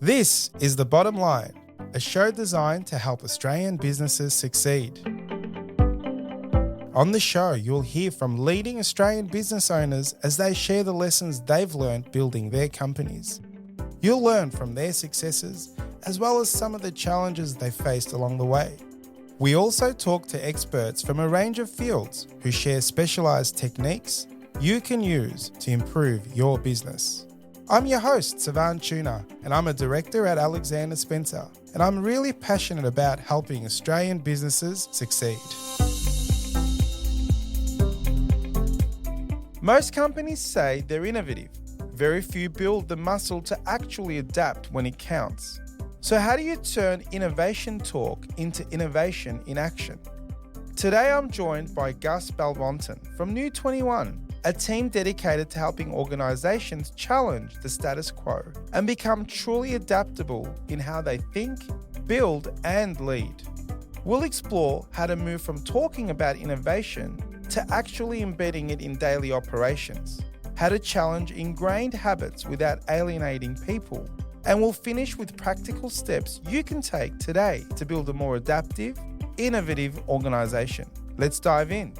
This is The Bottom Line, a show designed to help Australian businesses succeed. On the show, you'll hear from leading Australian business owners as they share the lessons they've learned building their companies. You'll learn from their successes as well as some of the challenges they've faced along the way. We also talk to experts from a range of fields who share specialised techniques you can use to improve your business. I'm your host, Savan Tuna, and I'm a director at Alexander Spencer, and I'm really passionate about helping Australian businesses succeed. Most companies say they're innovative. Very few build the muscle to actually adapt when it counts. So how do you turn innovation talk into innovation in action? Today I'm joined by Gus Balbontin from New 21, a team dedicated to helping organisations challenge the status quo and become truly adaptable in how they think, build and lead. We'll explore how to move from talking about innovation to actually embedding it in daily operations, how to challenge ingrained habits without alienating people, and we'll finish with practical steps you can take today to build a more adaptive, innovative organisation. Let's dive in.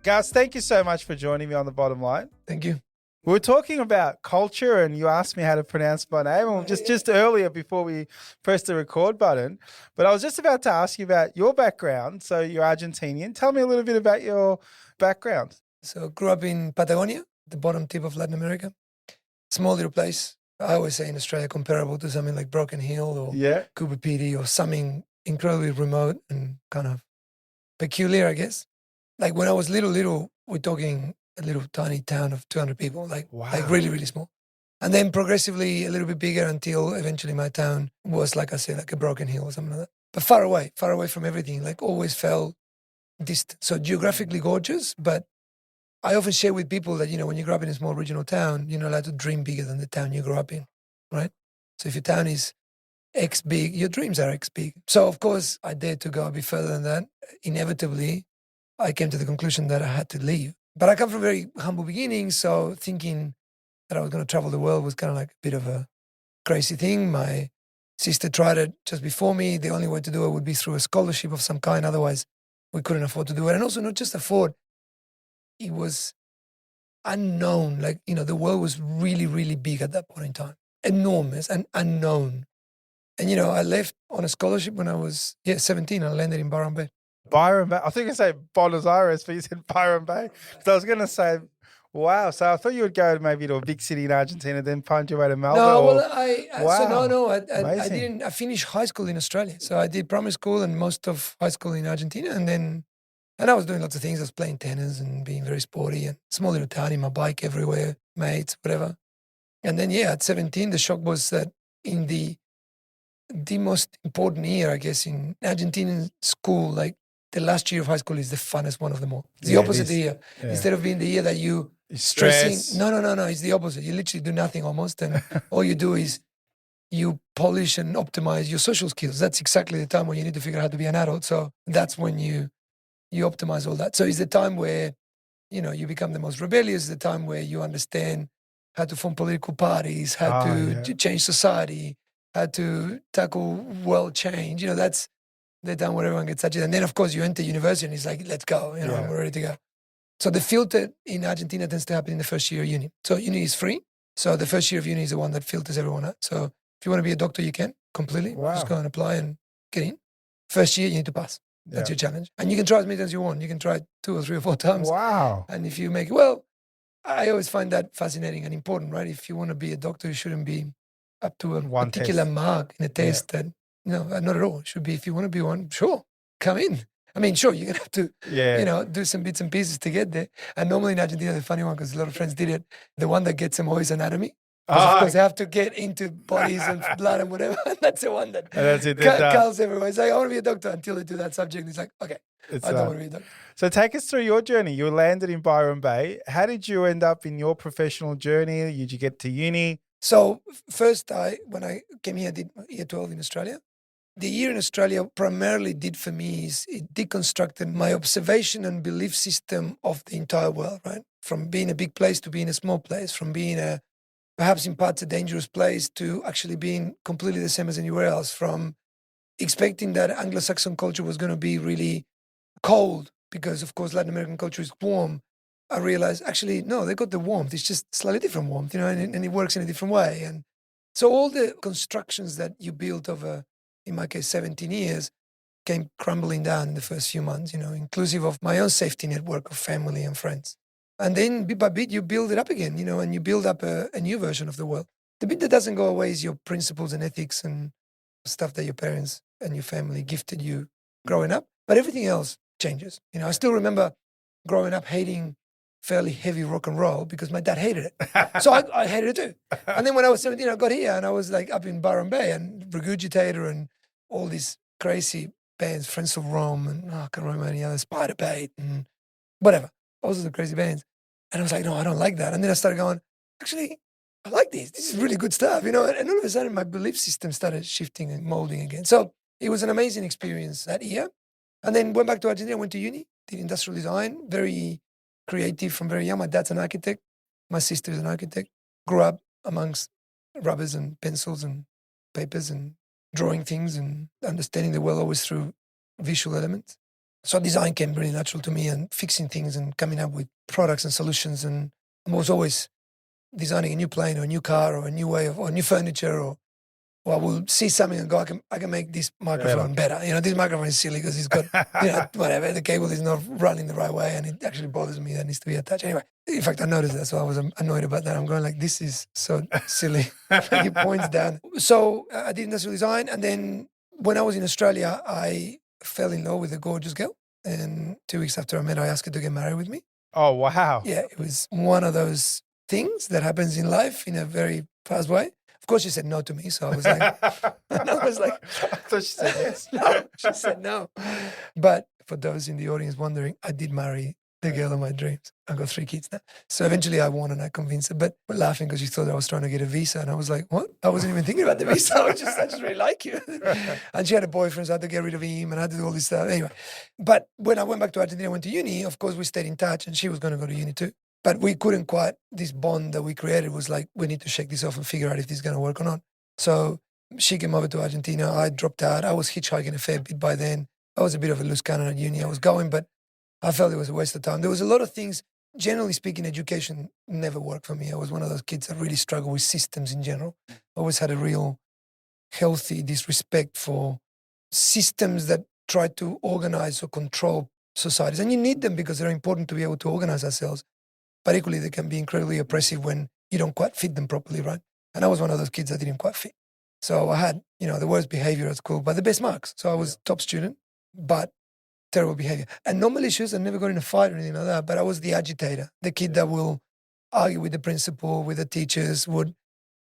Gus, thank you so much for joining me on The Bottom Line. Thank you. We were talking about culture and you asked me how to pronounce my name just earlier before we pressed the record button. But I was just about to ask you about your background. So you're Argentinian. Tell me a little bit about your background. So grew up in Patagonia, the bottom tip of Latin America. Small little place. I always say in Australia comparable to something like Broken Hill or Cooper Pedy or something incredibly remote and kind of peculiar, I guess. Like when I was little, we're talking a little tiny town of 200 people, like really, really small. And then progressively a little bit bigger until eventually my town was, like I said, like a Broken Hill or something like that. But far away from everything, like always felt distant. So geographically gorgeous, but I often share with people that, when you grow up in a small regional town, you're not allowed to dream bigger than the town you grew up in, right? So if your town is X big, your dreams are X big. So of course I dared to go a bit further than that. Inevitably, I came to the conclusion that I had to leave. But I come from very humble beginnings, so thinking that I was going to travel the world was kind of like a bit of a crazy thing. My sister tried it just before me. The only way to do it would be through a scholarship of some kind. Otherwise, we couldn't afford to do it. And also not just afford, it was unknown. Like, the world was really, really big at that point in time. Enormous and unknown. And, I left on a scholarship when I was 17. I landed in Byron Bay. Byron Bay. I think I say Buenos Aires, but you said Byron Bay. So I was going to say, wow. So I thought you would go maybe to a big city in Argentina, then find your way to Melbourne. I didn't. I finished high school in Australia. So I did primary school and most of high school in Argentina. And I was doing lots of things. I was playing tennis and being very sporty and small little town, my bike everywhere, mates, whatever. And then, at 17, the shock was that in the most important year, I guess, in Argentinian school, like, the last year of high school is the funnest one of them all. It's the opposite year. Yeah. Instead of being the year that you stress. No. It's the opposite. You literally do nothing almost. And all you do is you polish and optimize your social skills. That's exactly the time when you need to figure out how to be an adult. So that's when you optimize all that. So it's the time where, you become the most rebellious, the time where you understand how to form political parties, how to change society, how to tackle world change. That's the time where everyone gets touched. And then, of course, you enter university and it's like, let's go, we're ready to go. So the filter in Argentina tends to happen in the first year of uni. So uni is free. So the first year of uni is the one that filters everyone out. So if you want to be a doctor, you can completely. Just go and apply and get in. First year, you need to pass. That's your challenge. And you can try as many times as you want. You can try 2 or 3 or 4 times. Wow. And if you make it, I always find that fascinating and important, right? If you want to be a doctor, you shouldn't be up to a particular mark in a test that, no, not at all. It should be, if you want to be one, sure, come in. I mean, sure, you're going to have to, do some bits and pieces to get there. And normally in Argentina, the funny one, because a lot of friends did it, the one that gets them always anatomy. Because of course they have to get into bodies and blood and whatever. And that's the one that calls everyone. It's like, I want to be a doctor until they do that subject. It's like, okay, I don't want to be a doctor. So take us through your journey. You landed in Byron Bay. How did you end up in your professional journey? Did you get to uni? So first, when I came here, I did year 12 in Australia. The year in Australia primarily did for me is it deconstructed my observation and belief system of the entire world, right? From being a big place to being a small place, from being a perhaps in parts a dangerous place, to actually being completely the same as anywhere else, from expecting that Anglo-Saxon culture was going to be really cold because, of course, Latin American culture is warm. I realized, actually, no, they got the warmth. It's just slightly different warmth, and it works in a different way. And so all the constructions that you built over, in my case, 17 years, came crumbling down in the first few months, inclusive of my own safety network of family and friends. And then bit by bit, you build it up again, and you build up a new version of the world. The bit that doesn't go away is your principles and ethics and stuff that your parents and your family gifted you growing up. But everything else changes. I still remember growing up hating fairly heavy rock and roll because my dad hated it. So I hated it too. And then when I was 17, I got here and I was like up in Byron Bay and Regurgitator and all these crazy bands, Friends of Rome and I can't remember any other, Spider Bait and whatever. Those are the crazy bands. And I was like, no, I don't like that. And then I started going, actually, I like this. This is really good stuff, And all of a sudden my belief system started shifting and molding again. So it was an amazing experience that year. And then went back to Argentina, went to uni, did industrial design, very creative from very young. My dad's an architect. My sister is an architect. Grew up amongst rubbers and pencils and papers and drawing things and understanding the world always through visual elements. So design came really natural to me and fixing things and coming up with products and solutions. And I was always designing a new plane or a new car or a new way of, or new furniture or I will see something and go, I can make this microphone better. This microphone is silly because it's got, whatever, the cable is not running the right way and it actually bothers me. That needs to be attached. Anyway, in fact, I noticed that, so I was annoyed about that. I'm going like, this is so silly. It points down. So I did industrial design. And then when I was in Australia, I fell in love with a gorgeous girl. And 2 weeks after I met her, I asked her to get married with me. Oh, wow. Yeah, it was one of those things that happens in life in a very fast way. Of course, she said no to me, so I was like, I thought she said yes. No, she said no. But for those in the audience wondering, I did marry the girl of my dreams. I've got 3 kids now. So eventually I won and I convinced her, but we're laughing because she thought I was trying to get a visa. And I was like, what? I wasn't even thinking about the visa. I just really like you. And she had a boyfriend, so I had to get rid of him and I had to do all this stuff. Anyway, but when I went back to Argentina, I went to uni, of course we stayed in touch and she was going to go to uni too. But we couldn't quite, this bond that we created was like, we need to shake this off and figure out if this is going to work or not. So she came over to Argentina. I dropped out. I was hitchhiking a fair bit by then. I was a bit of a loose cannon at uni. I was going, but I felt it was a waste of time. There was a lot of things, generally speaking, education never worked for me. I was one of those kids that really struggled with systems in general. I always had a real healthy disrespect for systems that try to organize or control societies. And you need them because they're important to be able to organize ourselves. But equally, they can be incredibly oppressive when you don't quite fit them properly, right? And I was one of those kids that didn't quite fit. So I had, the worst behavior at school, but the best marks. So I was top student, but terrible behavior. And no malicious, I never got in a fight or anything like that, but I was the agitator, the kid that will argue with the principal, with the teachers, would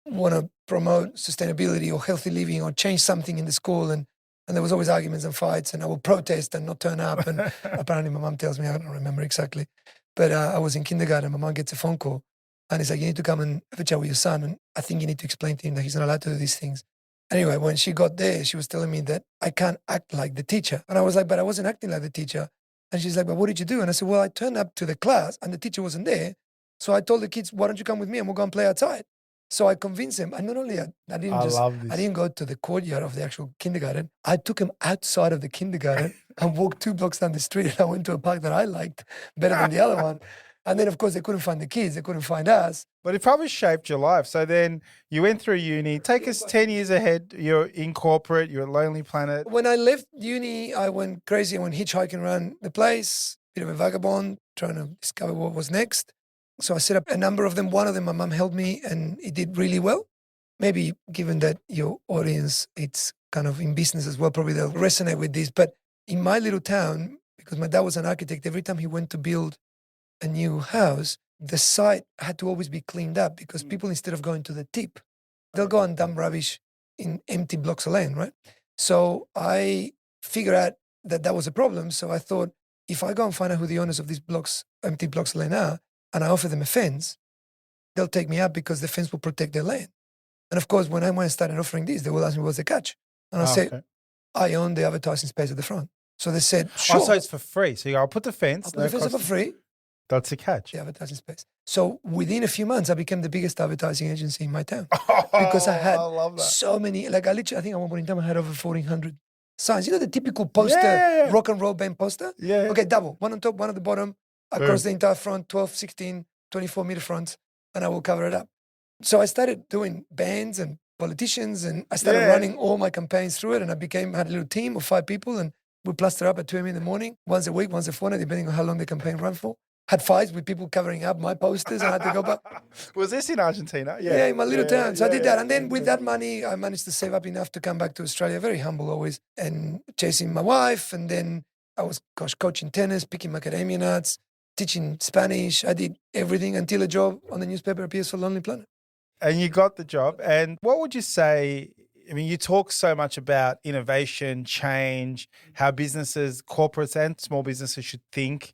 want to promote sustainability or healthy living or change something in the school. And there was always arguments and fights, and I would protest and not turn up. And apparently my mom tells me, I don't remember exactly, but I was in kindergarten. My mom gets a phone call and it's like, you need to come and have a chat with your son. And I think you need to explain to him that he's not allowed to do these things. Anyway, when she got there, she was telling me that I can't act like the teacher. And I was like, but I wasn't acting like the teacher. And she's like, but what did you do? And I said, well, I turned up to the class and the teacher wasn't there. So I told the kids, why don't you come with me and we'll go and play outside? So I convinced them. And not only I didn't go to the courtyard of the actual kindergarten. I took them outside of the kindergarten and walked 2 blocks down the street. And I went to a park that I liked better than the other one. And then, of course, they couldn't find the kids. They couldn't find us. But it probably shaped your life. So then you went through uni. Take us 10 years ahead. You're in corporate. You're at Lonely Planet. When I left uni, I went crazy. I went hitchhiking around the place, bit of a vagabond, trying to discover what was next. So I set up a number of them. One of them, my mum helped me, and it did really well. Maybe given that your audience, it's kind of in business as well, probably they'll resonate with this. But in my little town, because my dad was an architect, every time he went to build a new house, the site had to always be cleaned up because people, instead of going to the tip, they'll go and dump rubbish in empty blocks of land, right? So I figured out that was a problem. So I thought, if I go and find out who the owners of these empty blocks of land are, and I offer them a fence, they'll take me up because the fence will protect their land. And of course, when I started offering this, they will ask me, what's the catch? And I say, okay, I own the advertising space at the front. So they said, sure. Oh, so it's for free. So I'll put the fence. I'll put the fence up for free. That's the catch. The advertising space. So within a few months, I became the biggest advertising agency in my town because I had so many. Like I think at one point in time I had over 1,400 signs. You know the typical poster, rock and roll band poster. Yeah. Okay, double. One on top, one at the bottom, across the entire front, 12, 16, 24-meter fronts, and I will cover it up. So I started doing bands and politicians, and I started running all my campaigns through it, and had a little team of 5 people, and we plaster up at 2 a.m. in the morning, once a week, once a fortnight, depending on how long the campaign ran for. Had fights with people covering up my posters, and I had to go back. Was this in Argentina? Yeah, in my little town. So I did that. And then with that money, I managed to save up enough to come back to Australia, very humble always, and chasing my wife. And then I was coaching tennis, picking macadamia nuts, teaching Spanish. I did everything until a job on the newspaper appears for Lonely Planet. And you got the job. And what would you say? I mean, you talk so much about innovation, change, how businesses, corporates and small businesses should think.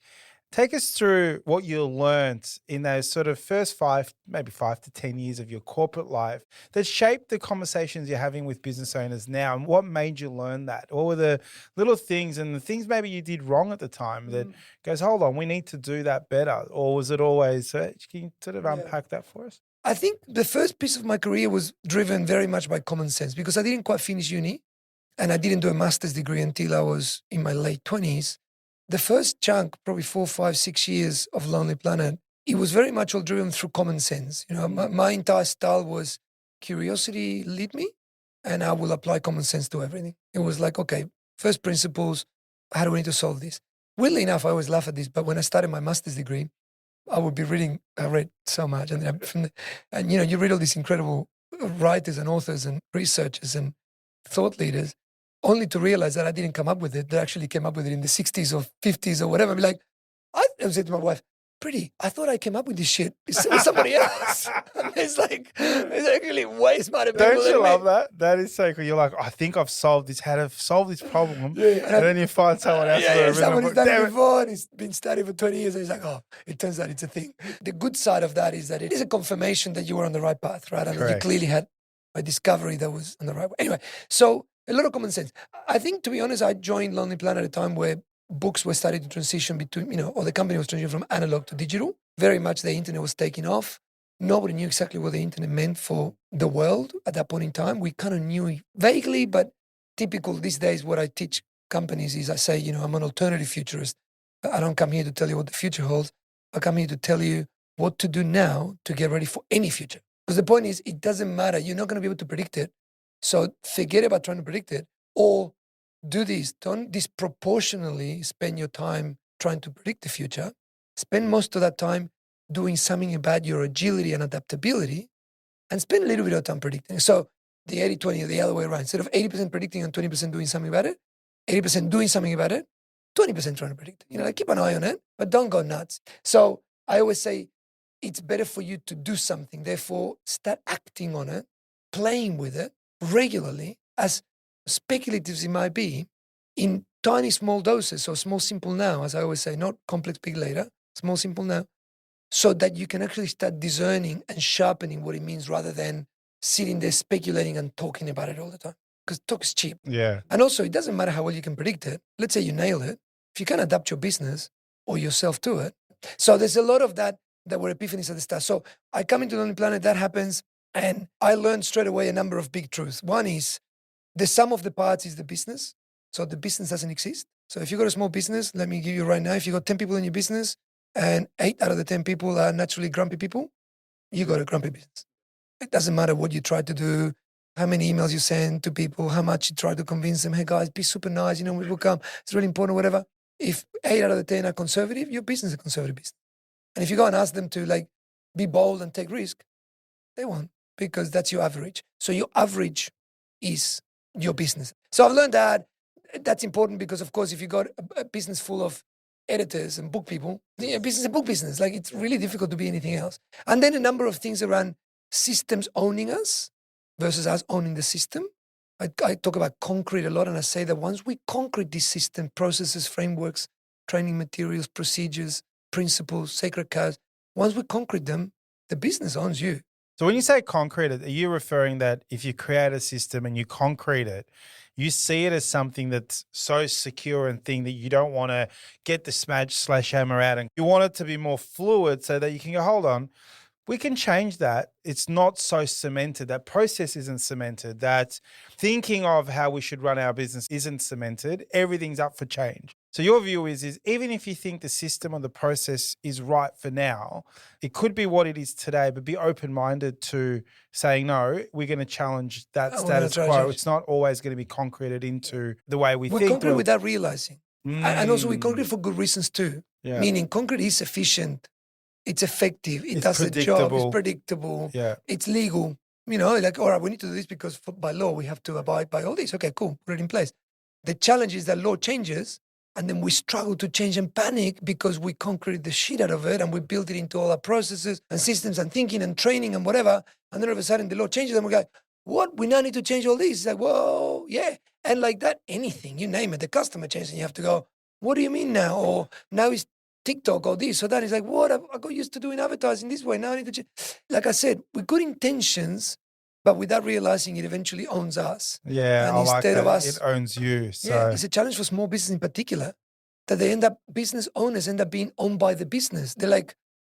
Take us through what you learned in those sort of first 5 to 10 years of your corporate life that shaped the conversations you're having with business owners now. And what made you learn that? What were the little things and the things maybe you did wrong at the time that goes, hold on, we need to do that better? Or was it always, can you sort of unpack that for us? I think the first piece of my career was driven very much by common sense because I didn't quite finish uni and I didn't do a master's degree until I was in my late 20s. The first chunk, probably 4, 5, 6 years of Lonely Planet, it was very much all driven through common sense. You know, my entire style was curiosity lead me, and I will apply common sense to everything. It was like, okay, first principles, how do we need to solve this? Weirdly enough, I always laugh at this, but when I started my master's degree, I would be reading, I read so much, and you know, you read all these incredible writers and authors and researchers and thought leaders, only to realize that I didn't come up with it. They actually came up with it in the 60s or 50s or whatever. I'd be like, I said to my wife, pretty, I thought I came up with this shit. It was somebody else. It's like, it's actually way smarter people than me. Don't you love that? That is so cool. You're like, I think I've solved this, how to solve this problem. And then you find someone else. Someone who's done it before and it's been studied for 20 years. And it's like, oh, it turns out it's a thing. The good side of that is that it is a confirmation that you were on the right path, right? And you clearly had a discovery that was on the right way. Anyway, so a lot of common sense. I think, to be honest, I joined Lonely Planet at a time where books were starting to transition between, you know, or the company was transitioning from analog to digital. Very much the internet was taking off. Nobody knew exactly what the internet meant for the world at that point in time. We kind of knew it vaguely, but typical these days, what I teach companies is I say, you know, I'm an alternative futurist. I don't come here to tell you what the future holds. I come here to tell you what to do now to get ready for any future. Because the point is, it doesn't matter. You're not going to be able to predict it. So forget about trying to predict it, or do this. Don't disproportionately spend your time trying to predict the future. Spend most of that time doing something about your agility and adaptability, and spend a little bit of time predicting. So the 80-20, the other way around. Instead of 80% predicting and 20% doing something about it, 80% doing something about it, 20% trying to predict. You know, like keep an eye on it, but don't go nuts. So I always say it's better for you to do something. Therefore, start acting on it, playing with it regularly, as speculative as it might be, in tiny small doses. So small, simple now, as I always say, not complex, big later, small, simple now, so that you can actually start discerning and sharpening what it means rather than sitting there speculating and talking about it all the time. Because talk is cheap. Yeah. And also, it doesn't matter how well you can predict it. Let's say you nail it. If you can adapt your business or yourself to it. So there's a lot of that were epiphanies at the start. So I come into Lonely Planet, that happens, and I learned straight away a number of big truths. One is the sum of the parts is the business. So the business doesn't exist. So if you've got a small business, let me give you right now, if you've got 10 people in your business and 8 out of the 10 people are naturally grumpy people, you got a grumpy business. It doesn't matter what you try to do, how many emails you send to people, how much you try to convince them, hey guys, be super nice, you know, we will come, it's really important, whatever. If 8 out of the 10 are conservative, your business is a conservative business. And if you go and ask them to like be bold and take risk, they won't, because that's your average. So your average is your business. So I've learned that that's important because, of course, if you got a business full of editors and book people, business is a book business. Like it's really difficult to be anything else. And then a number of things around systems owning us versus us owning the system. I talk about concrete a lot, and I say that once we concrete this system, processes, frameworks, training materials, procedures, principles, sacred cows, once we concrete them, the business owns you. So when you say concrete it, are you referring that if you create a system and you concrete it, you see it as something that's so secure and thing that you don't want to get the sledgehammer out, and you want it to be more fluid so that you can go, hold on, we can change that. It's not so cemented. That process isn't cemented. That thinking of how we should run our business isn't cemented. Everything's up for change. So your view is even if you think the system or the process is right for now, it could be what it is today, but be open-minded to saying, no, we're going to challenge that status quo. It's not always going to be concreted into the way we think. We concrete without realizing. And also we concrete for good reasons too. Yeah. Meaning concrete is efficient. It's effective. It does the job. It's predictable. Yeah. It's legal. You know, like, all right, we need to do this because by law we have to abide by all this. Okay, cool. Put it in place. The challenge is that law changes and then we struggle to change and panic because we concrete the shit out of it and we build it into all our processes and systems and thinking and training and whatever. And then all of a sudden the law changes and we go, what? We now need to change all this. It's like, whoa, yeah. And like that, anything, you name it, the customer changes and you have to go, what do you mean now? Or now it's TikTok or this or that. Is like, what? I got used to doing advertising this way. Now I need to change. Like I said, with good intentions, but without realizing it eventually owns us. Yeah, and instead of us, it owns you. So. Yeah, it's a challenge for small business in particular that they end up, business owners end up being owned by the business. They're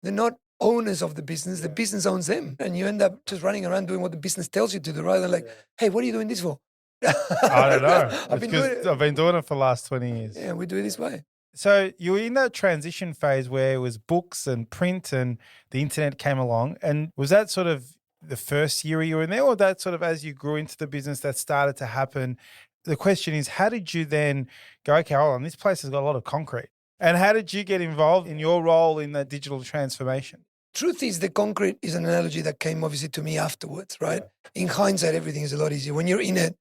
not owners of the business owns them. And you end up just running around doing what the business tells you to do rather than like, hey, what are you doing this for? I don't know. I've been doing it for the last 20 years. Yeah, we do it this way. So you were in that transition phase where it was books and print and the internet came along. And was that sort of the first year you were in there, or that sort of as you grew into the business that started to happen? The question is, how did you then go, okay, hold on, this place has got a lot of concrete. And how did you get involved in your role in that digital transformation? Truth is, the concrete is an analogy that came obviously to me afterwards, right? Yeah. In hindsight, everything is a lot easier. When you're in it,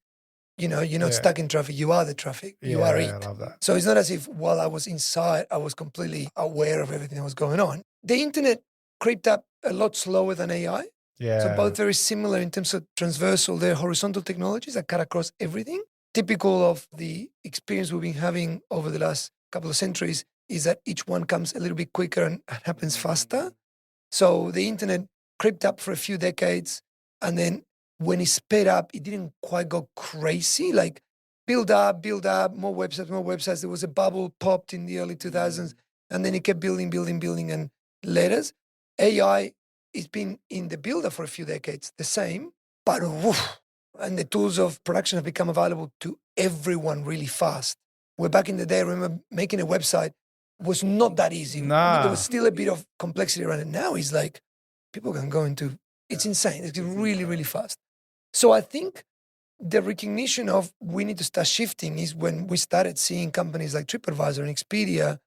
you know, you're not stuck in traffic. You are the traffic. You are it. I love that. So it's not as if while I was inside, I was completely aware of everything that was going on. The internet creeped up a lot slower than AI. Yeah. So both very similar in terms of transversal. They're horizontal technologies that cut across everything. Typical of the experience we've been having over the last couple of centuries is that each one comes a little bit quicker and happens faster. So the internet crept up for a few decades, and then when it sped up, it didn't quite go crazy, like build up, more websites. There was a bubble popped in the early 2000s, and then it kept building, and letters. AI has been in the builder for a few decades, the same, but woof, and the tools of production have become available to everyone really fast. Where back in the day, I remember making a website was not that easy. There was still a bit of complexity around it. Now it's like people can go into, it's insane. It's really, really fast. So I think the recognition of we need to start shifting is when we started seeing companies like TripAdvisor and Expedia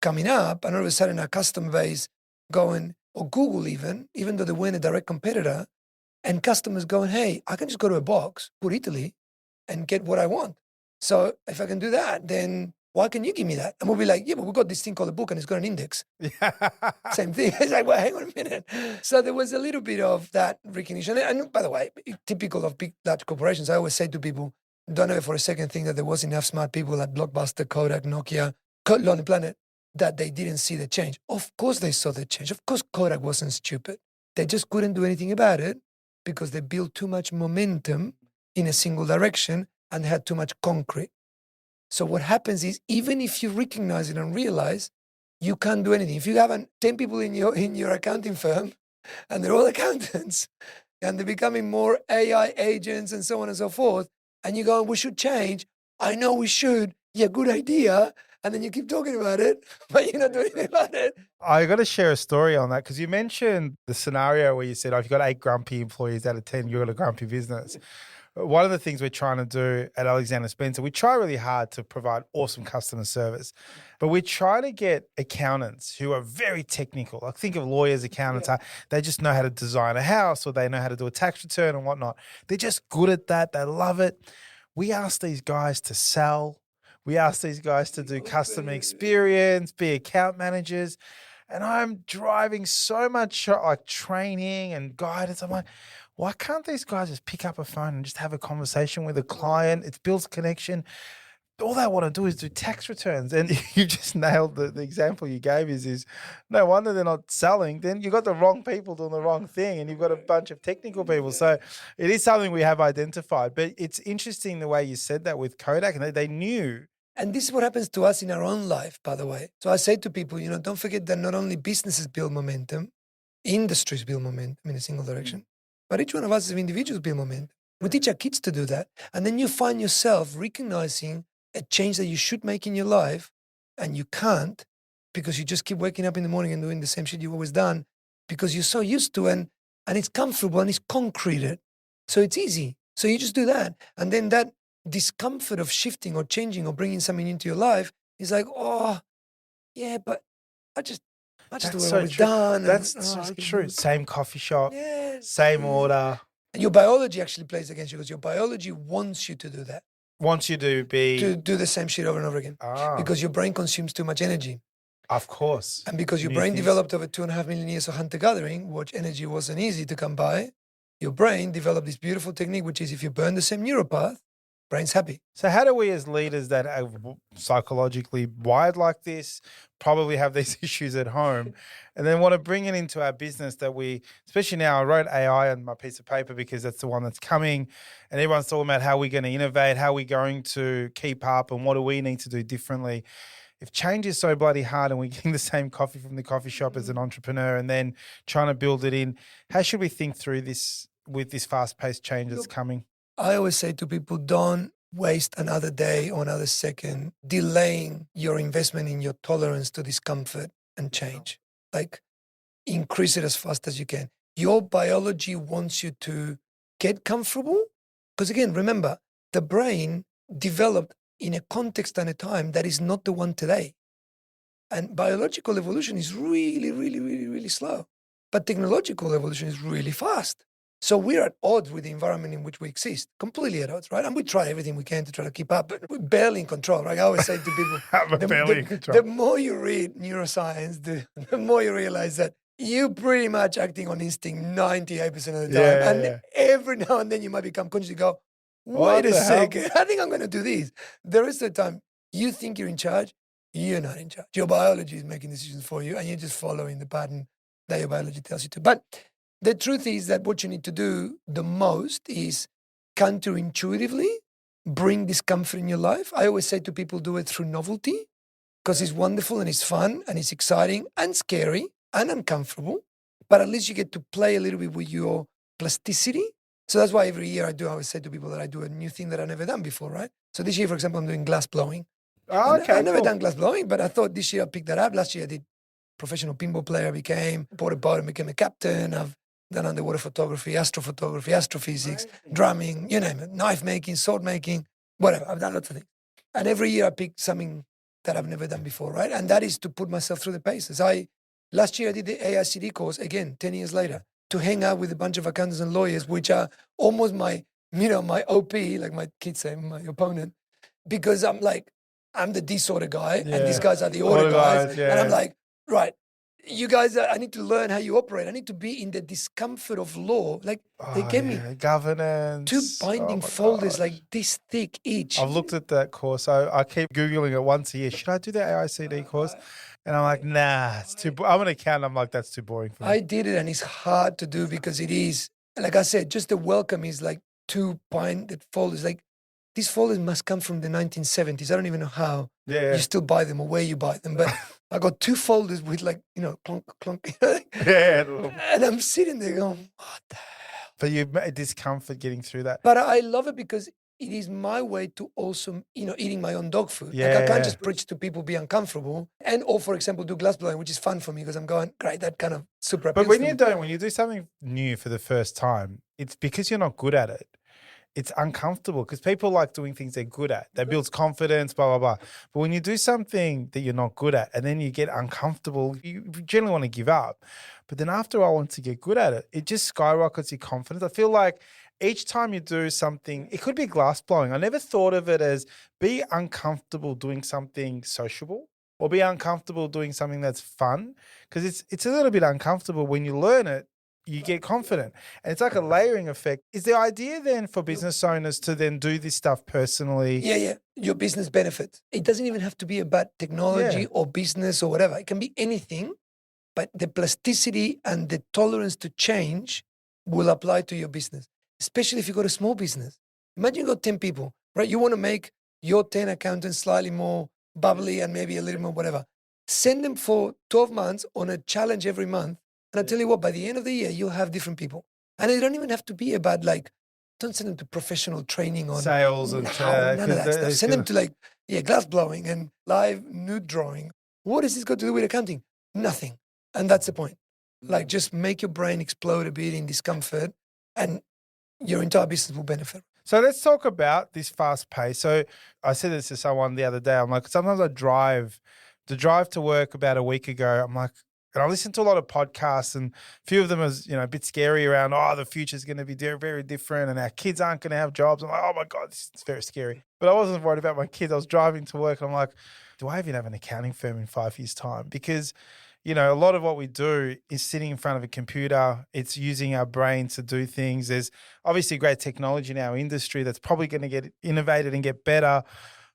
coming up, and all of a sudden our customer base going, or Google even though they weren't a direct competitor, and customers going, hey, I can just go to a box, put Italy, and get what I want. So if I can do that, then why can you give me that? And we'll be like, yeah, but we've got this thing called a book and it's got an index. Same thing. It's like, well, hang on a minute. So there was a little bit of that recognition. And by the way, typical of big, large corporations, I always say to people, don't ever for a second think that there was enough smart people at Blockbuster, Kodak, Nokia, Lonely Planet, that they didn't see the change. Of course they saw the change. Of course Kodak wasn't stupid. They just couldn't do anything about it because they built too much momentum in a single direction and had too much concrete. So what happens is, even if you recognize it and realize, you can't do anything. If you have 10 people in your accounting firm, and they're all accountants, and they're becoming more AI agents and so on and so forth, and you go, we should change. I know we should. Yeah, good idea. And then you keep talking about it, but you're not doing anything about it. I got to share a story on that because you mentioned the scenario where you said, oh, if you've got 8 grumpy employees out of 10, you've got a grumpy business. One of the things we're trying to do at Alexander Spencer, we try really hard to provide awesome customer service, but we try to get accountants who are very technical. Like think of lawyers, accountants, they just know how to design a house or they know how to do a tax return and whatnot. They're just good at that. They love it. We ask these guys to sell. We ask these guys to do customer experience, be account managers. And I'm driving so much like training and guidance. I'm like, why can't these guys just pick up a phone and just have a conversation with a client? It builds connection. all they want to do is do tax returns. And you just nailed the example you gave is no wonder they're not selling. Then you've got the wrong people doing the wrong thing and you've got a bunch of technical people. So it is something we have identified. But it's interesting the way you said that with Kodak, and they knew. And this is what happens to us in our own life, by the way. So I say to people, don't forget that not only businesses build momentum, industries build momentum in a single direction, but each one of us as individuals build momentum. We teach our kids to do that. And then you find yourself recognizing a change that you should make in your life and you can't because you just keep waking up in the morning and doing the same shit you've always done because you're so used to and it's comfortable and it's concreted. So it's easy. So you just do that. And then that discomfort of shifting or changing or bringing something into your life is like, oh, yeah, but I just do what I've always done. That's so true. Same coffee shop, same order. And your biology actually plays against you because your biology wants you to do that. Wants you to do the same shit over and over again. Because your brain consumes too much energy. Of course. And because your brain developed over 2.5 million years of hunter-gathering, which energy wasn't easy to come by, your brain developed this beautiful technique, which is if you burn the same neuropath, brain's happy. So how do we as leaders that are psychologically wired like this probably have these issues at home and then want to bring it into our business that especially now, I wrote AI on my piece of paper because that's the one that's coming and everyone's talking about how we're going to innovate, how we're going to keep up and what do we need to do differently. If change is so bloody hard and we're getting the same coffee from the coffee shop as an entrepreneur and then trying to build it in, how should we think through this with this fast-paced change that's coming? I always say to people, don't waste another day or another second delaying your investment in your tolerance to discomfort and change. Like, increase it as fast as you can. Your biology wants you to get comfortable. Because again, remember, the brain developed in a context and a time that is not the one today. And biological evolution is really, really, really, really slow. But technological evolution is really fast. So we're at odds with the environment in which we exist, completely at odds, right? And we try everything we can to try to keep up, but we're barely in control, right? I always say to people, the more you read neuroscience, the more you realize that you're pretty much acting on instinct 98% of the time. And every now and then you might become conscious and go, wait a second, I think I'm going to do this. The rest of the time, you think you're in charge, you're not in charge. Your biology is making decisions for you and you're just following the pattern that your biology tells you to. But the truth is that what you need to do the most is counterintuitively bring discomfort in your life. I always say to people, do it through novelty because it's wonderful and it's fun and it's exciting and scary and uncomfortable. But at least you get to play a little bit with your plasticity. So that's why every year I always say to people that I do a new thing that I've never done before, right? So this year, for example, I'm doing glass blowing. Oh, okay. I've never done glass blowing, but I thought this year I'd pick that up. Last year I did professional pinball player, bought a boat and became a captain. I've done underwater photography, astrophysics, drumming, you name it, knife making, sword making, whatever. I've done lots of things. And every year I pick something that I've never done before, right? And that is to put myself through the paces. Last year I did the AICD course, again, 10 years later, to hang out with a bunch of accountants and lawyers, which are almost my OP, like my kids say, my opponent, because I'm the D sort of guy, and these guys are the order guys. And I'm like, right, you guys, I need to learn how you operate. I need to be in the discomfort of law. Like, they gave me governance, 2 binding folders like this thick each. I've looked at that course. I keep Googling it once a year. Should I do the AICD course? And I'm like, nah, it's too I'm an accountant. I'm like, that's too boring for me. I did it and it's hard to do because it is, like I said, just the welcome is like 2 binded folders. Like, these folders must come from the 1970s. I don't even know how you still buy them or where you buy them. But I got 2 folders with clunk, clunk. And I'm sitting there going, what the hell? But you've made discomfort getting through that. But I love it because it is my way to also, eating my own dog food. Like, I can't just preach to people, be uncomfortable. Or, for example, do glass blowing, which is fun for me because I'm going, great, that kind of super appeals But when you do something new for the first time, it's because you're not good at it. It's uncomfortable because people like doing things they're good at. That builds confidence, blah, blah, blah. But when you do something that you're not good at and then you get uncomfortable, you generally want to give up. But then after a while, once you get good at it, it just skyrockets your confidence. I feel like each time you do something, it could be glass blowing. I never thought of it as be uncomfortable doing something sociable or be uncomfortable doing something that's fun because it's a little bit uncomfortable when you learn it. you get confident. And it's like a layering effect. Is the idea then for business owners to then do this stuff personally? Yeah. Your business benefits. It doesn't even have to be about technology or business or whatever. It can be anything, but the plasticity and the tolerance to change will apply to your business, especially if you got a small business. Imagine you got 10 people, right? You want to make your 10 accountants slightly more bubbly and maybe a little more whatever. Send them for 12 months on a challenge every month. And I tell you what, by the end of the year, you'll have different people. And it don't even have to be about don't send them to professional training on sales and none of that stuff. Send them to glass blowing and live nude drawing. What has this got to do with accounting? Nothing. And that's the point. Just make your brain explode a bit in discomfort and your entire business will benefit. So let's talk about this fast pace. So I said this to someone the other day. I'm like, sometimes I drive to work about a week ago. I'm like, and I listen to a lot of podcasts, and a few of them is, a bit scary around, the future's going to be very different and our kids aren't going to have jobs. I'm like, oh my God, this is very scary. But I wasn't worried about my kids. I was driving to work and I'm like, do I even have an accounting firm in 5 years' time? Because, a lot of what we do is sitting in front of a computer. It's using our brains to do things. There's obviously great technology in our industry that's probably going to get innovated and get better.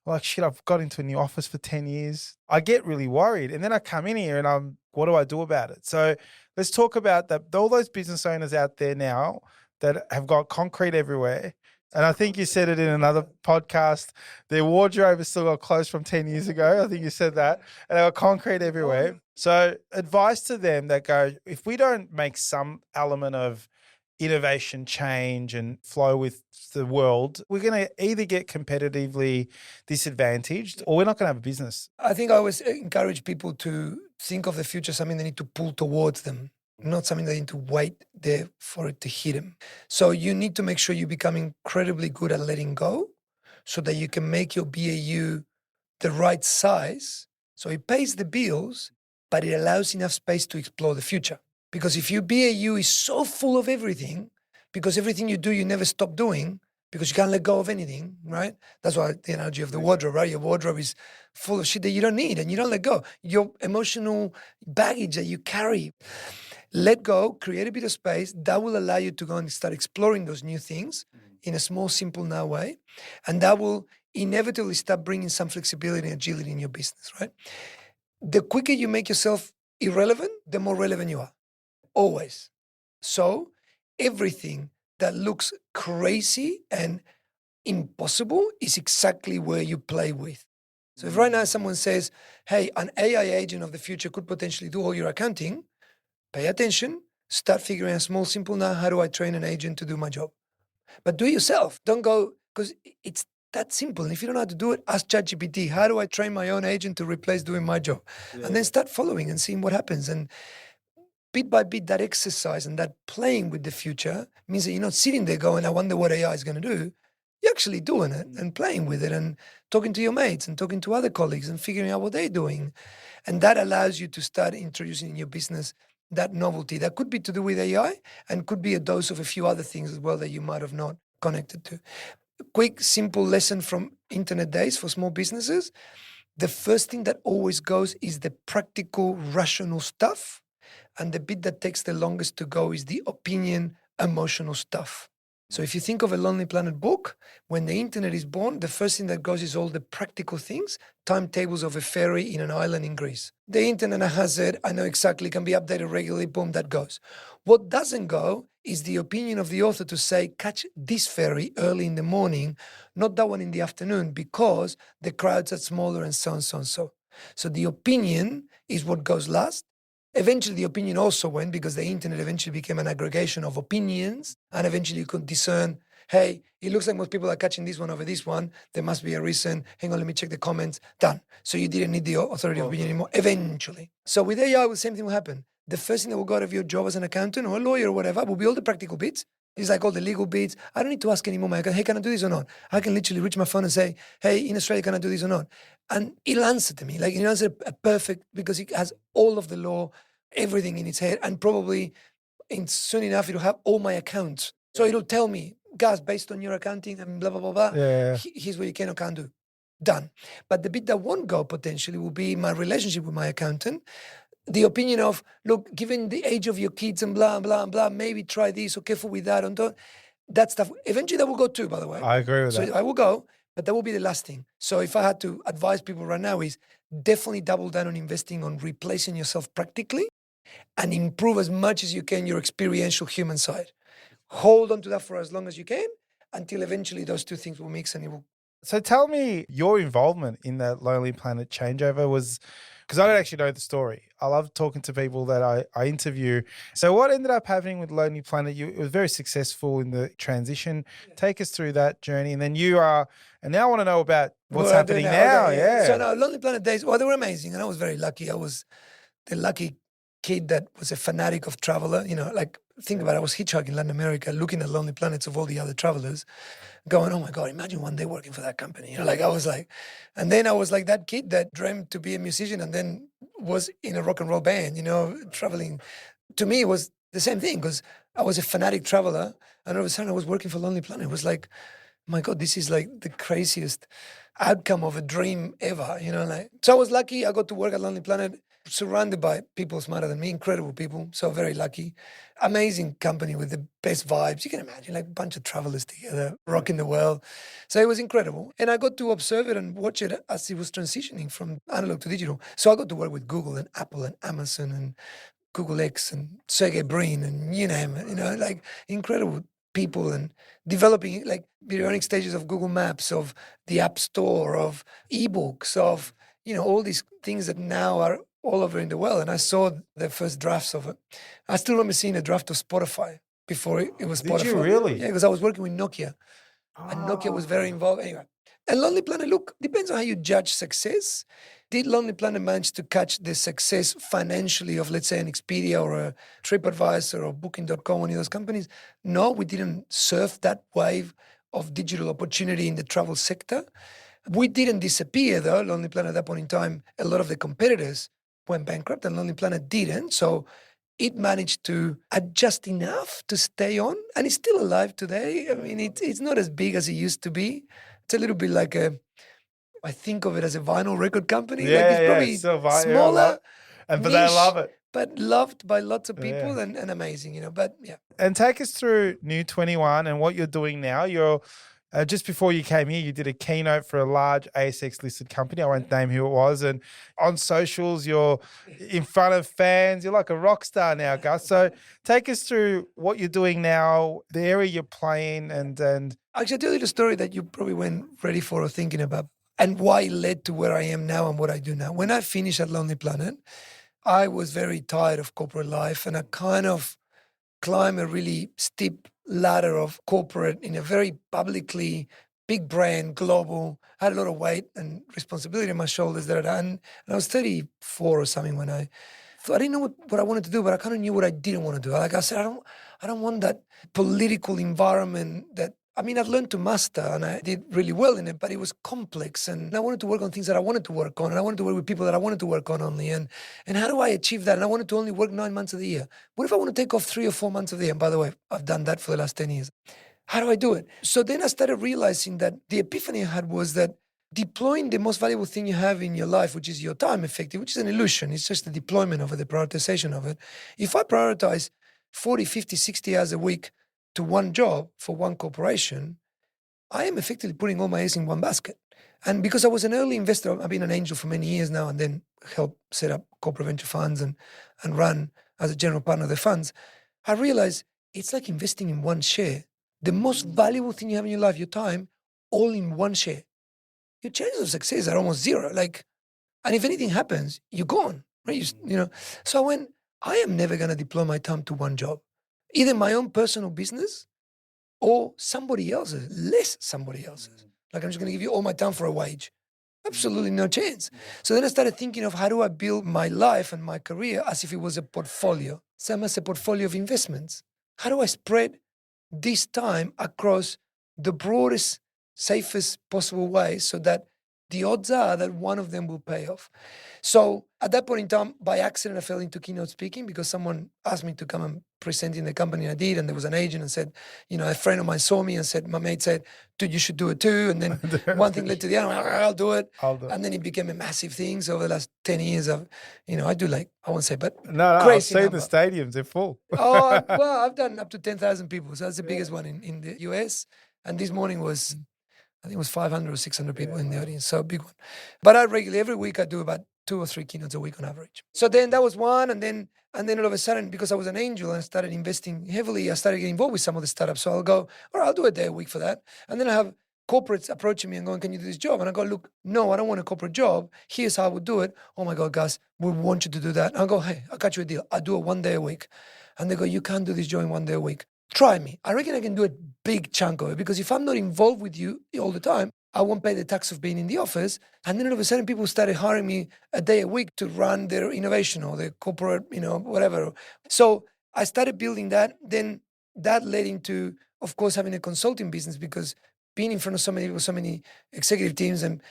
Like, shit, I've got into a new office for 10 years. I get really worried. And then I come in here and what do I do about it? So let's talk about that. All those business owners out there now that have got concrete everywhere. And I think you said it in another podcast, their wardrobe has still got clothes from 10 years ago. I think you said that. And they got concrete everywhere. So advice to them that go, if we don't make some element of innovation, change and flow with the world, we're going to either get competitively disadvantaged or we're not going to have a business. I think I always encourage people to think of the future something they need to pull towards them, not something they need to wait there for it to hit them. So you need to make sure you become incredibly good at letting go so that you can make your BAU the right size so it pays the bills, but it allows enough space to explore the future. Because if your BAU is so full of everything, because everything you do, you never stop doing, because you can't let go of anything, right? That's why the analogy of the wardrobe, right? Your wardrobe is full of shit that you don't need and you don't let go. Your emotional baggage that you carry. Let go, create a bit of space. That will allow you to go and start exploring those new things in a small, simple now way. And that will inevitably start bringing some flexibility and agility in your business, right? The quicker you make yourself irrelevant, the more relevant you are. Always. So everything that looks crazy and impossible is exactly where you play with. So if right now someone says, hey, an AI agent of the future could potentially do all your accounting, pay attention, start figuring out small, simple now, how do I train an agent to do my job? But do it yourself. Don't go, because it's that simple. And if you don't know how to do it, ask ChatGPT, how do I train my own agent to replace doing my job? Yeah. And then start following and seeing what happens. And bit by bit, that exercise and that playing with the future means that you're not sitting there going, I wonder what AI is going to do. You're actually doing it and playing with it and talking to your mates and talking to other colleagues and figuring out what they're doing. And that allows you to start introducing in your business that novelty. That could be to do with AI and could be a dose of a few other things as well that you might have not connected to. A quick, simple lesson from internet days for small businesses. The first thing that always goes is the practical, rational stuff. And the bit that takes the longest to go is the opinion, emotional stuff. So if you think of a Lonely Planet book, when the internet is born, the first thing that goes is all the practical things, timetables of a ferry in an island in Greece. The internet has it, I know exactly, can be updated regularly, boom, that goes. What doesn't go is the opinion of the author to say, catch this ferry early in the morning, not that one in the afternoon, because the crowds are smaller and so on, so on, so. So the opinion is what goes last. Eventually, the opinion also went because the internet eventually became an aggregation of opinions, and eventually you could discern, hey, it looks like most people are catching this one over this one. There must be a reason. Hang on, let me check the comments. Done. So you didn't need the authority of opinion anymore, eventually. So with AI, the same thing will happen. The first thing that will go out of your job as an accountant or a lawyer or whatever will be all the practical bits. It's like all the legal bits. I don't need to ask anymore, hey, can I do this or not? I can literally reach my phone and say, hey, in Australia, can I do this or not? And it'll answer to me. Like, it'll answer perfect because it has all of the law, everything in its head, and probably soon enough, it'll have all my accounts. So it'll tell me, Gus, based on your accounting and blah, blah, blah, blah, here's what you can or can't do. Done. But the bit that won't go potentially will be my relationship with my accountant. the opinion of, look, given the age of your kids and blah, blah, blah, maybe try this or careful with that. And don't, that stuff, eventually that will go too, by the way. I agree with that. So I will go, but that will be the last thing. So if I had to advise people right now is definitely double down on investing on replacing yourself practically and improve as much as you can your experiential human side. Hold on to that for as long as you can until eventually those two things will mix and it will. So tell me your involvement in that Lonely Planet changeover was, because I don't actually know the story. I love talking to people that I interview. So what ended up happening with Lonely Planet? It was very successful in the transition. Yeah. Take us through that journey. And then and now I want to know about what's happening now. Okay, yeah. So no, Lonely Planet days, well, they were amazing. And I was very lucky. I was the lucky kid that was a fanatic of traveler. Like, think about it. I was hitchhiking in Latin America, looking at Lonely Planets of all the other travelers, going, oh my God, imagine one day working for that company. Like I was like, and then I was like that kid that dreamed to be a musician and then was in a rock and roll band, traveling. To me, it was the same thing because I was a fanatic traveler and all of a sudden I was working for Lonely Planet. It was like, my God, this is like the craziest outcome of a dream ever, So I was lucky. I got to work at Lonely Planet, surrounded by people smarter than me, incredible people. So very lucky. Amazing company with the best vibes. You can imagine, like a bunch of travelers together, rocking the world. So it was incredible. And I got to observe it and watch it as it was transitioning from analog to digital. So I got to work with Google and Apple and Amazon and Google X and Sergey Brin and you name it, like incredible people and developing like embryonic stages of Google Maps, of the App Store, of ebooks, of, all these things that now are all over in the world. And I saw the first drafts of it. I still remember seeing a draft of Spotify before it was Spotify. Did you really? Yeah, because I was working with Nokia. And Nokia was very involved. Anyway. And Lonely Planet, look, depends on how you judge success. Did Lonely Planet manage to catch the success financially of, let's say, an Expedia or a TripAdvisor or Booking.com, one of those companies? No, we didn't surf that wave of digital opportunity in the travel sector. We didn't disappear, though. Lonely Planet, at that point in time, a lot of the competitors went bankrupt and Lonely Planet didn't. So it managed to adjust enough to stay on, and it's still alive today. I mean, it's not as big as it used to be. It's a little bit like I think of it as a vinyl record company. Yeah, like it's probably smaller, but they love it. But loved by lots of people and amazing, But yeah. And take us through New 21 and what you're doing now. You're just before you came here, you did a keynote for a large ASX listed company. I won't name who it was. And on socials, you're in front of fans. You're like a rock star now, Gus. So take us through what you're doing now, the area you're playing, and actually, I'll tell you the story that you probably weren't ready for or thinking about, and why it led to where I am now and what I do now. When I finished at Lonely Planet, I was very tired of corporate life, and I kind of climbed a really steep ladder of corporate in a very publicly big brand, global. I had a lot of weight and responsibility on my shoulders there. And I was 34 or something when I didn't know what I wanted to do, but I kind of knew what I didn't want to do. Like I said, I don't want that political environment that, I've learned to master and I did really well in it, but it was complex and I wanted to work on things that I wanted to work on and I wanted to work with people that I wanted to work on only. And how do I achieve that? And I wanted to only work 9 months of the year. What if I want to take off 3 or 4 months of the year? And by the way, I've done that for the last 10 years. How do I do it? So then I started realizing that the epiphany I had was that deploying the most valuable thing you have in your life, which is your time, effectively, which is an illusion. It's just the deployment of it, the prioritization of it. If I prioritize 40, 50, 60 hours a week to one job for one corporation, I am effectively putting all my eggs in one basket. And because I was an early investor, I've been an angel for many years now and then helped set up corporate venture funds and run as a general partner of the funds, I realized it's like investing in one share. The most valuable thing you have in your life, your time, all in one share. Your chances of success are almost zero. And if anything happens, you're gone, right? So I went, I am never going to deploy my time to one job. Either my own personal business or somebody else's, less somebody else's. Like I'm just going to give you all my time for a wage. Absolutely no chance. So then I started thinking of how do I build my life and my career as if it was a portfolio, same as a portfolio of investments. How do I spread this time across the broadest, safest possible way so that the odds are that one of them will pay off? So at that point in time, by accident, I fell into keynote speaking because someone asked me to come and presenting the company, I did, and there was an agent and said, a friend of mine saw me and said, my mate said, dude, you should do it too. And then one thing led to the other. I'll do it. And then it became a massive thing. So over the last 10 years, I do I won't say, but no, I've seen the stadiums, they're full. Well, I've done up to 10,000 people. So that's the biggest one in the US. And this morning was, I think it was 500 or 600 people in the audience. So a big one. But every week I do about 2 or 3 keynotes a week on average. So then that was one. And then all of a sudden, because I was an angel and I started investing heavily, I started getting involved with some of the startups. So I'll go, all right, I'll do a day a week for that. And then I have corporates approaching me and going, can you do this job? And I go, look, no, I don't want a corporate job. Here's how I would do it. Oh my God, Gus, we want you to do that. And I go, hey, I got you a deal. I do it 1 day a week. And they go, you can't do this job in 1 day a week. Try me. I reckon I can do a big chunk of it, because if I'm not involved with you all the time, I won't pay the tax of being in the office. And then all of a sudden people started hiring me a day a week to run their innovation or their corporate, whatever. So I started building that. Then that led into, of course, having a consulting business, because being in front of so many people, so many executive teams, and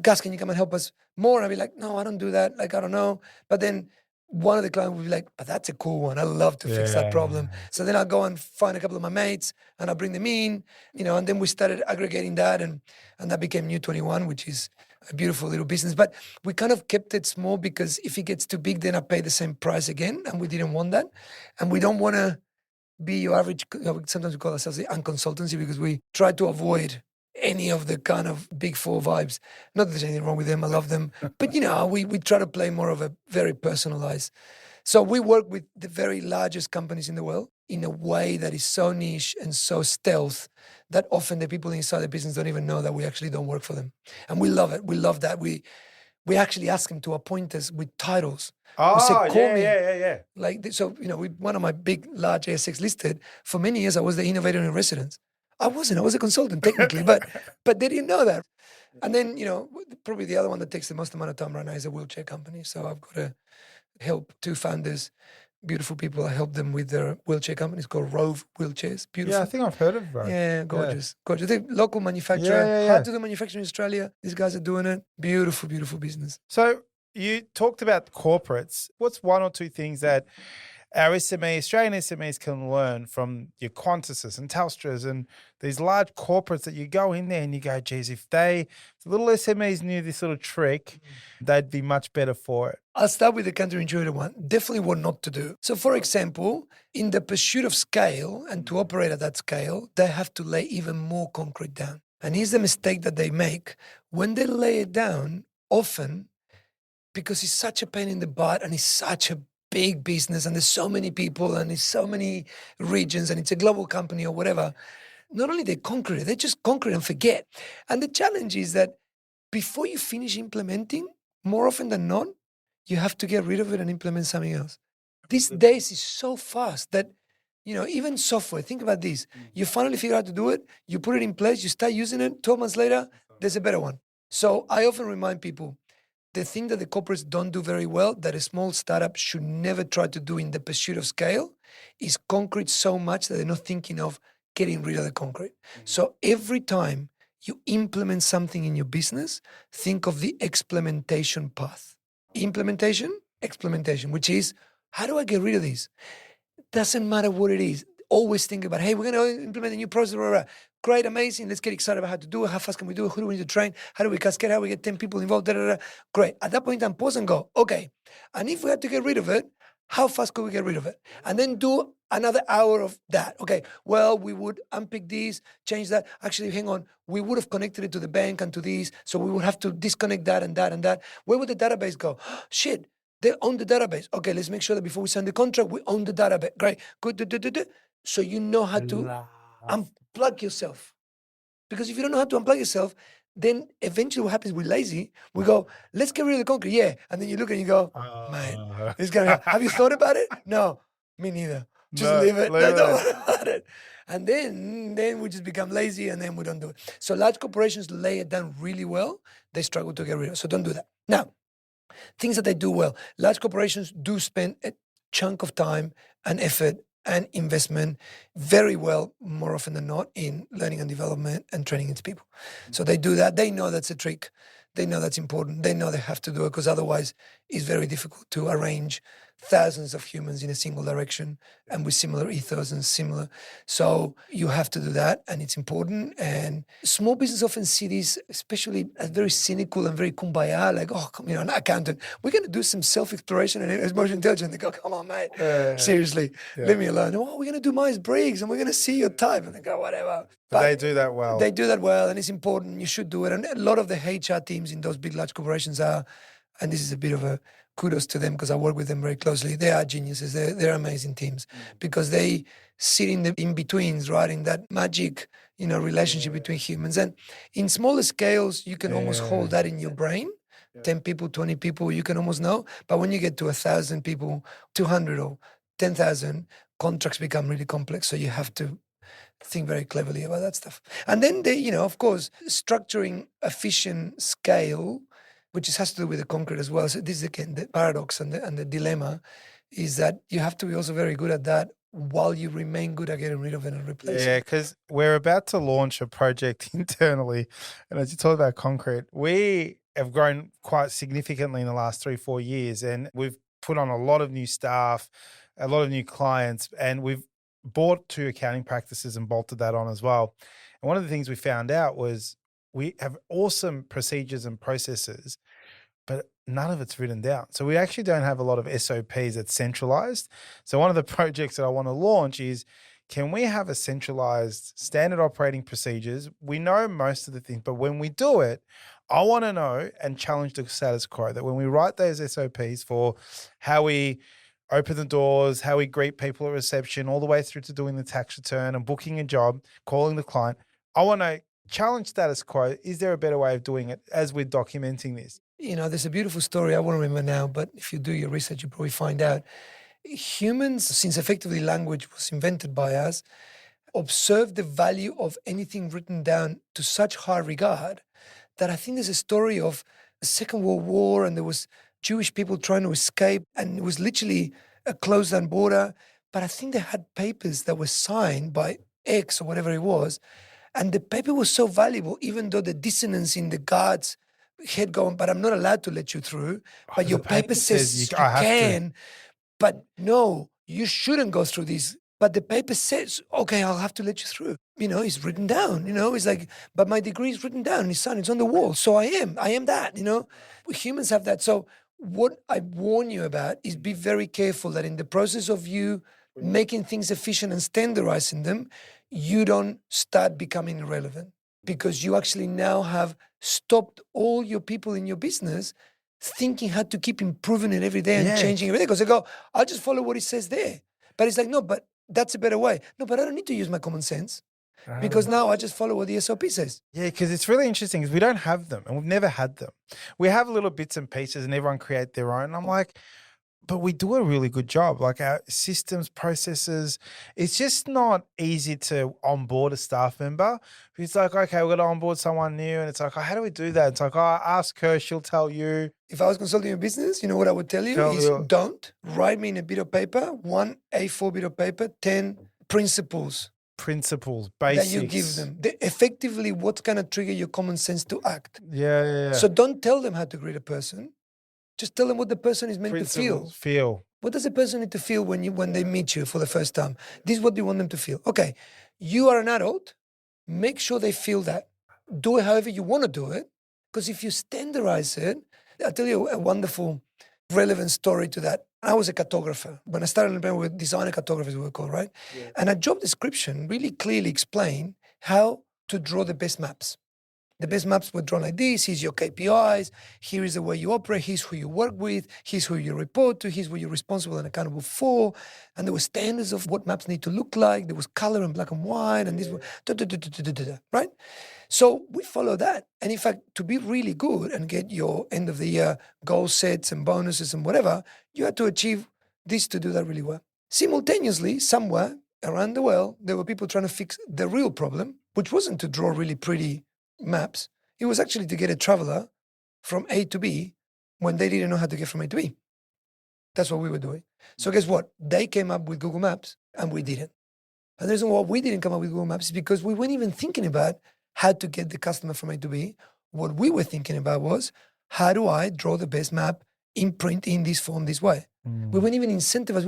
Gus, can you come and help us more? And I'd be like, no, I don't do that. I don't know. But then one of the clients would be like, oh, that's a cool one. I love to fix that problem. So then I'll go and find a couple of my mates and I'll bring them in, and then we started aggregating that, and that became New 21, which is a beautiful little business. But we kind of kept it small, because if it gets too big, then I pay the same price again. And we didn't want that. And we don't want to be your average, sometimes we call ourselves the unconsultancy, because we try to avoid any of the kind of big four vibes. Not that there's anything wrong with them, I love them. But we try to play more of a very personalized. So we work with the very largest companies in the world in a way that is so niche and so stealth that often the people inside the business don't even know that we actually don't work for them. And we love it. We love that. We actually ask them to appoint us with titles. Oh, say, call me. Yeah. One of my big, large ASX listed, for many years I was the innovator in residence. I wasn't. I was a consultant technically, but they didn't know that. And then, probably the other one that takes the most amount of time right now is a wheelchair company. So I've got to help 2 founders, beautiful people. I help them with their wheelchair company. It's called Rove Wheelchairs. Beautiful. Yeah, I think I've heard of Rove. Yeah, gorgeous. Gorgeous. They're local manufacturer. Hard to do manufacturing in Australia. These guys are doing it. Beautiful, beautiful business. So you talked about corporates. What's 1 or 2 things that our Australian SMEs can learn from your Qantases and Telstras and these large corporates that you go in there and you go, geez, if the little SMEs knew this little trick, they'd be much better for it? I'll start with the counterintuitive one. Definitely what not to do. So for example, in the pursuit of scale and to operate at that scale, they have to lay even more concrete down. And here's the mistake that they make. When they lay it down, often, because it's such a pain in the butt and it's such a big business and there's so many people and there's so many regions and it's a global company or whatever, not only they conquer it, they just conquer it and forget. And the challenge is that before you finish implementing, more often than not, you have to get rid of it and implement something else. These days is so fast that, even software, think about this. You finally figure out how to do it, you put it in place, you start using it, 12 months later, there's a better one. So I often remind people, the thing that the corporates don't do very well, that a small startup should never try to do in the pursuit of scale, is concrete so much that they're not thinking of getting rid of the concrete. So every time you implement something in your business, think of the explementation path. Implementation, explementation, which is, how do I get rid of this? Doesn't matter what it is. Always think about, hey, we're going to implement a new process. Blah, blah, blah. Great, amazing. Let's get excited about how to do it. How fast can we do it? Who do we need to train? How do we cascade? How do we get 10 people involved? Da, da, da. Great. At that point in time, pause and go, okay. And if we had to get rid of it, how fast could we get rid of it? And then do another hour of that. Okay, well, we would unpick this, change that. Actually, hang on. We would have connected it to the bank and to this. So we would have to disconnect that and that and that. Where would the database go? Shit, they own the database. Okay, let's make sure that before we sign the contract, we own the database. Great. Good. So you know how to unplug yourself. Because if you don't know how to unplug yourself, then eventually what happens, we're lazy. We go, let's get rid of the concrete. Yeah. And then you look and you go, man, it's gonna have you thought about it? No, me neither. Just leave it. Don't worry about it. And then we just become lazy and then we don't do it. So large corporations lay it down really well. They struggle to get rid of it. So don't do that. Now, things that they do well. Large corporations do spend a chunk of time and effort and investment very well, more often than not, in learning and development and training its people. So they do that. They know that's a trick. They know that's important. They know they have to do it because otherwise it's very difficult to arrange thousands of humans in a single direction and with similar ethos and similar. So you have to do that, and it's important. And small business often see this, especially as very cynical and very kumbaya, like, oh, come, an accountant, we're going to do some self-exploration and emotional intelligence. They go, come on, mate, seriously, leave me alone. Oh, we're going to do Myers-Briggs and we're going to see your type. And they go, whatever. But they do that well. They do that well, and it's important. You should do it. And a lot of the HR teams in those big, large corporations are, and this is a bit of a kudos to them because I work with them very closely. They are geniuses. They're amazing teams because they sit in the in-betweens, right, in that magic, relationship between humans. And in smaller scales, you can almost hold that in your brain. 10 people, 20 people, you can almost know. But when you get to 1,000 people, 200 or 10,000, contracts become really complex. So you have to think very cleverly about that stuff. And then of course, structuring efficient scale, which has to do with the concrete as well. So this is again the paradox and the dilemma is that you have to be also very good at that while you remain good at getting rid of it and replacing it. Yeah, because we're about to launch a project internally. And as you talk about concrete, we have grown quite significantly in the last 3-4 years. And we've put on a lot of new staff, a lot of new clients, and we've bought 2 accounting practices and bolted that on as well. And one of the things we found out was we have awesome procedures and processes, but none of it's written down. So we actually don't have a lot of SOPs that's centralized. So one of the projects that I want to launch is, can we have a centralized standard operating procedures? We know most of the things, but when we do it, I want to know and challenge the status quo that when we write those SOPs for how we open the doors, how we greet people at reception, all the way through to doing the tax return and booking a job, calling the client, I want to challenge status quo. Is there a better way of doing it as we're documenting this? There's a beautiful story. I won't remember now, but if you do your research, you probably find out. Humans, since effectively language was invented by us, observe the value of anything written down to such high regard that I think there's a story of the Second World War and there was Jewish people trying to escape and it was literally a closed down border. But I think they had papers that were signed by X or whatever it was. And the paper was so valuable, even though the dissonance in the guards head going, but I'm not allowed to let you through. But your paper says you can, but no, you shouldn't go through this. But the paper says, okay, I'll have to let you through. It's written down, it's like, but my degree is written down, it's signed, it's on the wall. So I am that, Humans have that. So what I warn you about is be very careful that in the process of you making things efficient and standardizing them, you don't start becoming irrelevant because you actually now have stopped all your people in your business thinking how to keep improving it every day and changing every day. Because they go, I'll just follow what it says there. But it's like, no, but that's a better way. No, but I don't need to use my common sense because now I just follow what the SOP says. Yeah, because it's really interesting because we don't have them and we've never had them. We have little bits and pieces and everyone create their own. And I'm like, but we do a really good job. Like our systems, processes, it's just not easy to onboard a staff member. It's like, okay, we're going to onboard someone new. And it's like, oh, how do we do that? It's like, oh, ask her, she'll tell you. If I was consulting your business, you know what I would tell you is don't write me in a bit of paper, 1 A4 bit of paper, 10 principles. Principles, basics. That you give them. Effectively, what's going to trigger your common sense to act. Yeah. So don't tell them how to greet a person. Just tell them what the person is meant to feel. What does a person need to feel when they meet you for the first time? This is what you want them to feel. Okay, you are an adult. Make sure they feel that. Do it however you want to do it. Because if you standardize it, I'll tell you a wonderful, relevant story to that. I was a cartographer. When I started with designer cartographers, we were called, right? Yeah. And a job description really clearly explained how to draw the best maps. The best maps were drawn like this. Here's your KPIs. Here is the way you operate. Here's who you work with. Here's who you report to. Here's what you're responsible and accountable for. And there were standards of what maps need to look like. There was color and black and white. And this was, right? So we follow that. And in fact, to be really good and get your end of the year goal sets and bonuses and whatever, you had to achieve this to do that really well. Simultaneously, somewhere around the world, there were people trying to fix the real problem, which wasn't to draw really pretty maps. It was actually to get a traveler from A to B when they didn't know how to get from A to B. That's what we were doing. So guess what? They came up with Google Maps and we didn't. And the reason why we didn't come up with Google Maps is because we weren't even thinking about how to get the customer from A to B. What we were thinking about was, how do I draw the best map imprint in this form this way. We weren't even incentivized.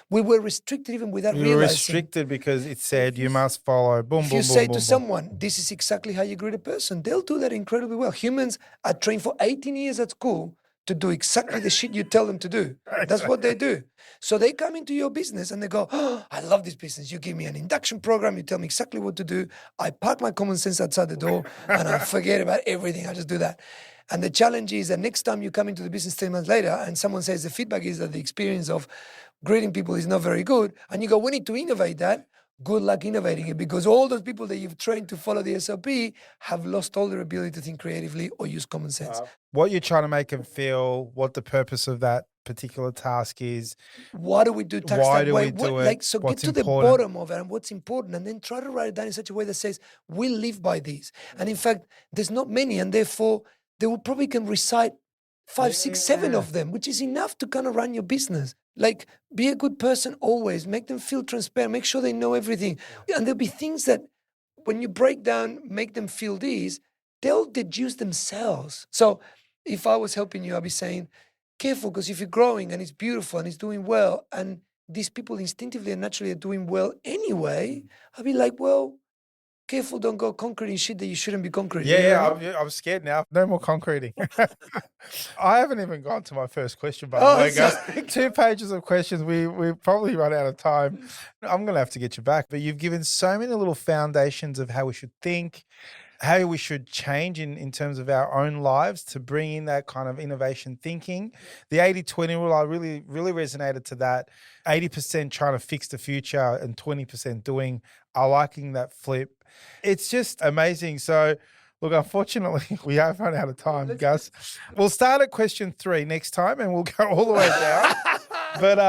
We were restricted even without realizing. You were restricted because it said you must follow boom, if boom, you say boom, to boom, someone, this is exactly how you greet a person, they'll do that incredibly well. Humans are trained for 18 years at school to do exactly the shit you tell them to do. That's what they do. So they come into your business and they go, oh, I love this business. You give me an induction program. You tell me exactly what to do. I park my common sense outside the door and I forget about everything. I just do that. And the challenge is that next time you come into the business 3 months later and someone says the feedback is that the experience of greeting people is not very good, and you go, we need to innovate that. Good luck innovating it, because all those people that you've trained to follow the SOP have lost all their ability to think creatively or use common sense. What you're trying to make them feel, what the purpose of that particular task is. Why do we do tasks Why that do way? we do it? So What's get to important? the bottom of it and what's important, and then try to write it down in such a way that says, we live by these. And in fact, there's not many, and therefore they will probably can recite 5, 6, 7 of them, which is enough to kind of run your business. Like, be a good person always, make them feel transparent, make sure they know everything. And there'll be things that when you break down, make them feel these, they'll deduce themselves. So if I was helping you, I'd be saying, careful, because if you're growing and it's beautiful and it's doing well, and these people instinctively and naturally are doing well anyway, I'd be like, well, careful, don't go concreting shit that you shouldn't be concreting. I'm scared now. No more concreting. I haven't even gone to my first question, by the way, guys. 2 pages of questions. We probably run out of time. I'm going to have to get you back. But you've given so many little foundations of how we should think, how we should change in terms of our own lives to bring in that kind of innovation thinking. The 80-20 rule, I really resonated to that. 80% trying to fix the future and 20% doing. I liking that flip. It's just amazing. So, look, unfortunately, we have run out of time, Gus. We'll start at question 3 next time and we'll go all the way down. But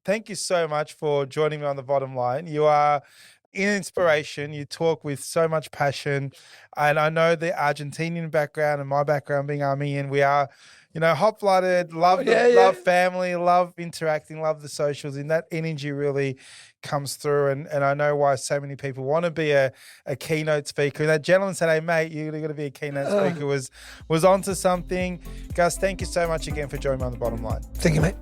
thank you so much for joining me on The Bottom Line. You are an inspiration. You talk with so much passion. And I know the Argentinian background and my background being Armenian, we are, hot-blooded, love family, love interacting, love the socials, and that energy really comes through. And I know why so many people want to be a keynote speaker. And that gentleman said, hey, mate, you're going to be a keynote speaker, was onto something. Gus, thank you so much again for joining me on The Bottom Line. Thank you, mate.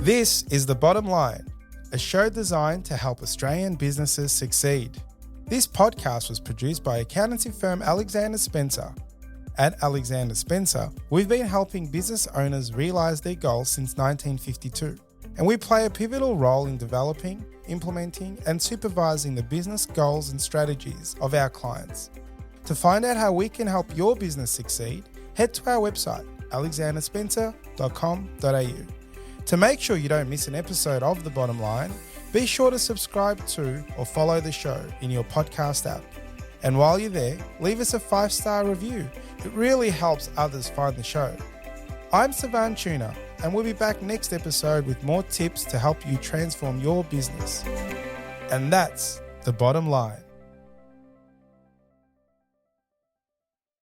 This is The Bottom Line, a show designed to help Australian businesses succeed. This podcast was produced by accountancy firm Alexander Spencer. At Alexander Spencer, we've been helping business owners realise their goals since 1952, and we play a pivotal role in developing, implementing, and supervising the business goals and strategies of our clients. To find out how we can help your business succeed, head to our website, alexanderspencer.com.au. To make sure you don't miss an episode of The Bottom Line, be sure to subscribe to or follow the show in your podcast app. And while you're there, leave us a 5-star review. It really helps others find the show. I'm Savan Tuna, and we'll be back next episode with more tips to help you transform your business. And that's The Bottom Line.